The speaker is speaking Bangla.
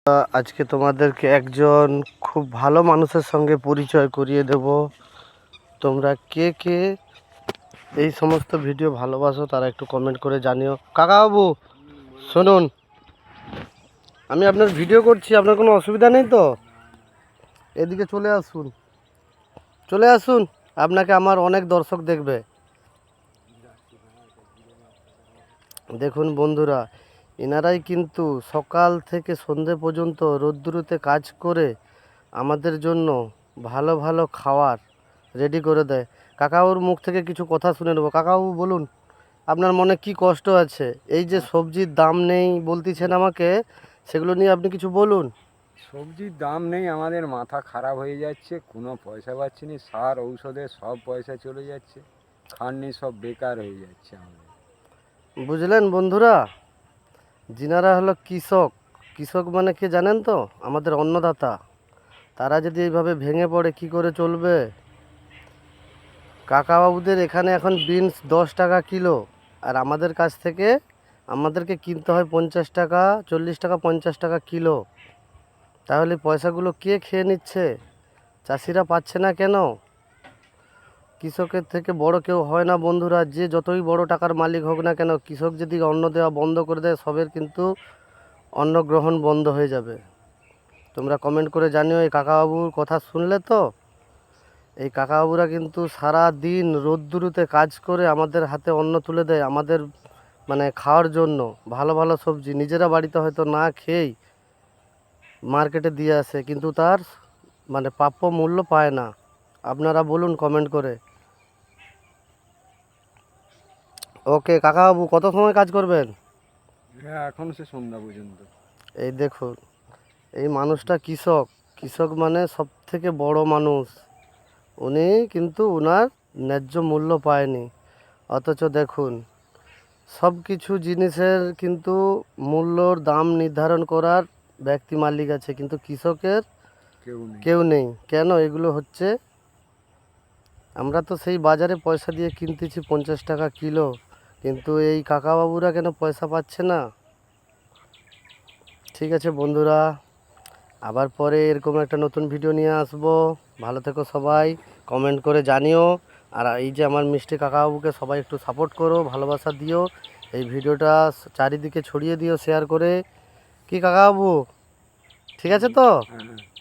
আজকে তোমাদেরকে একজন খুব ভালো মানুষের সঙ্গে পরিচয় করিয়ে দেব। তোমরা কে কে এই সমস্ত ভিডিও ভালোবাসো তারা একটু কমেন্ট করে জানিও। কাকাবাবু শুনুন, আমি আপনার ভিডিও করছি, আপনার কোনো অসুবিধা নেই তো? এদিকে চলে আসুন, চলে আসুন, আপনাকে আমার অনেক দর্শক দেখবে। দেখুন বন্ধুরা, এনারাই কিন্তু সকাল থেকে সন্ধে পর্যন্ত রোদ্দুরুতে কাজ করে আমাদের জন্য ভালো ভালো খাবার রেডি করে দেয়। কাকাবাবুর মুখ থেকে কিছু কথা শুনে নেবো। কাকাবাবু বলুন, আপনার মনে কি কষ্ট আছে? এই যে সবজির দাম নেই বলতেছেন আমাকে, সেগুলো নিয়ে আপনি কিছু বলুন। সবজির দাম নেই, আমাদের মাথা খারাপ হয়ে যাচ্ছে, কোনো পয়সা পাচ্ছি না, সার ঔষধে সব পয়সা চলে যাচ্ছে, খাননি সব বেকার হয়ে যাচ্ছে আমাদের। বুঝলেন বন্ধুরা, যিনারা হলো কৃষক, কৃষক মানে কে জানেন তো? আমাদের অন্নদাতা। তারা যদি এইভাবে ভেঙে পড়ে কি করে চলবে? কাকাবাবুদের এখানে এখন বিনস 10 টাকা কিলো, আর আমাদের কাছ থেকে আমাদেরকে কিনতে হয় 50 টাকা, 40 টাকা, 50 টাকা কিলো। তাহলে পয়সাগুলো কে খেয়ে নিচ্ছে? চাষিরা পাচ্ছে না কেন? কৃষকের থেকে বড় কেউ হয় না বন্ধুরা। যে যতই বড় টাকার মালিক হোক না কেন, কৃষক যদি অন্ন দেওয়া বন্ধ করে দেয়, সবের কিন্তু অন্ন গ্রহণ বন্ধ হয়ে যাবে। তোমরা কমেন্ট করে জানিও। এই কাকাবাবুর কথা শুনলে তো? এই কাকাবাবুরা কিন্তু সারা দিন রোদ্দুরুতে কাজ করে আমাদের হাতে অন্ন তুলে দেয়, আমাদের মানে খাওয়ার জন্য। ভালো ভালো সবজি নিজেরা বাড়িতে হয়তো না খেয়েই মার্কেটে দিয়ে আসে, কিন্তু তার মানে প্রাপ্য মূল্য পায় না। আপনারা বলুন কমেন্ট করে। ওকে কাকাবাবু, কত সময় কাজ করবেন? হ্যাঁ, এখন সে সন্ধ্যা পর্যন্ত। এই দেখুন, এই মানুষটা কৃষক, কৃষক মানে সব থেকে বড় মানুষ। উনি কিন্তু ওনার ন্যায্য মূল্য পায়নি। অথচ দেখুন, সব কিছু জিনিসের কিন্তু মূল্যর দাম নির্ধারণ করার ব্যক্তি মালিক আছে, কিন্তু কৃষকের কেউ নেই। কেউ নেই। কেন এগুলো হচ্ছে? আমরা তো সেই বাজারে পয়সা দিয়ে কিনতেছি 50 টাকা কিলো, কিন্তু এই কাকাবাবুরা কেন পয়সা পাচ্ছে না? ঠিক আছে বন্ধুরা, আবার পরে এরকম একটা নতুন ভিডিও নিয়ে আসবো। ভালো থেকো সবাই, কমেন্ট করে জানিও। আর এই যে আমার মিষ্টি কাকাবাবুকে সবাই একটু সাপোর্ট করো, ভালোবাসা দিও। এই ভিডিওটা চারিদিকে ছড়িয়ে দিও শেয়ার করে। কি কাকাবাবু, ঠিক আছে তো? হ্যাঁ।